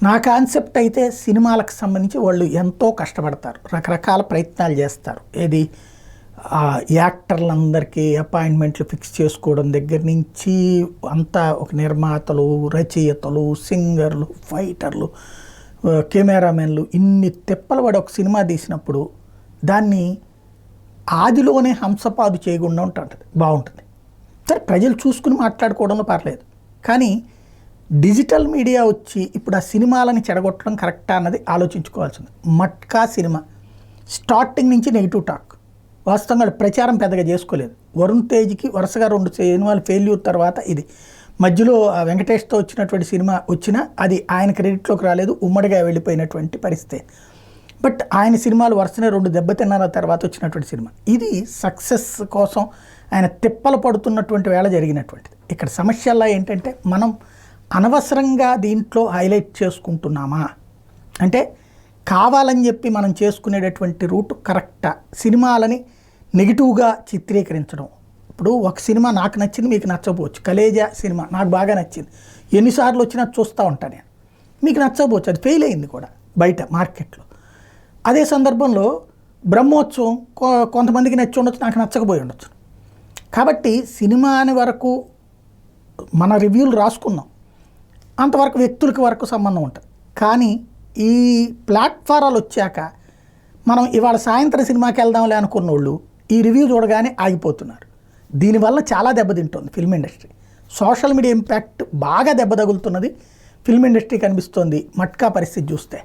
నా కాన్సెప్ట్ అయితే సినిమాలకు సంబంధించి వాళ్ళు ఎంతో కష్టపడతారు, రకరకాల ప్రయత్నాలు చేస్తారు. ఏది యాక్టర్లందరికీ అపాయింట్మెంట్లు ఫిక్స్ చేసుకోవడం దగ్గర నుంచి అంతా ఒక నిర్మాతలు, రచయితలు, సింగర్లు, ఫైటర్లు, కెమెరామెన్లు ఇన్ని తిప్పలు పడి ఒక సినిమా తీసినప్పుడు దాన్ని ఆదిలోనే హంసపాదు చేయకుండా ఉంటుంది, బాగుంటుంది. సరే ప్రజలు చూసుకుని మాట్లాడుకోవడంలో పర్లేదు, కానీ డిజిటల్ మీడియా వచ్చి ఇప్పుడు ఆ సినిమాలని చెడగొట్టడం కరెక్టా అన్నది ఆలోచించుకోవాల్సింది. మట్కా సినిమా స్టార్టింగ్ నుంచి నెగిటివ్ టాక్, వాస్తవంగా ప్రచారం పెద్దగా చేసుకోలేదు. వరుణ్ తేజ్కి వరుసగా 2 సినిమాలు ఫెయిల్యూర్ తర్వాత ఇది మధ్యలో వెంకటేష్తో వచ్చినటువంటి సినిమా వచ్చినా అది ఆయన క్రెడిట్లోకి రాలేదు, ఉమ్మడిగా వెళ్ళిపోయినటువంటి పరిస్థితి. బట్ ఆయన సినిమాలు వరుసనే 2 దెబ్బతిన్న తర్వాత వచ్చినటువంటి సినిమా ఇది సక్సెస్ కోసం ఆయన తిప్పలు పడుతున్నటువంటి వేళ జరిగినటువంటిది. ఇక్కడ సమస్యల్లో ఏంటంటే మనం అనవసరంగా దీంట్లో హైలైట్ చేసుకుంటున్నామా అంటే, కావాలని చెప్పి మనం చేసుకునేటటువంటి రూట్ కరెక్టా, సినిమాలని నెగిటివ్గా చిత్రీకరించడం. ఇప్పుడు ఒక సినిమా నాకు నచ్చింది, మీకు నచ్చకపోవచ్చు. కలేజా సినిమా నాకు బాగా నచ్చింది, ఎన్నిసార్లు వచ్చినా చూస్తూ ఉంటాను నేను, మీకు నచ్చకపోవచ్చు, అది ఫెయిల్ అయింది కూడా బయట మార్కెట్లో. అదే సందర్భంలో బ్రహ్మోత్సవం కొంతమందికి నచ్చి ఉండొచ్చు, నాకు నచ్చకపోయి ఉండొచ్చు. కాబట్టి సినిమాని వరకు మన రివ్యూలు రాసుకున్నాం, అంతవరకు వ్యక్తులకి వరకు సంబంధం ఉంటుంది. కానీ ఈ ప్లాట్ఫారాలు వచ్చాక మనం ఇవాళ సాయంత్రం సినిమాకి వెళ్దాంలే అనుకున్న వాళ్ళు ఈ రివ్యూ చూడగానే ఆగిపోతున్నారు. దీనివల్ల చాలా దెబ్బతింటుంది film industry. Social media impact బాగా దెబ్బ తగులుతున్నది ఫిల్మ్ ఇండస్ట్రీ కనిపిస్తోంది మట్కా పరిస్థితి చూస్తే.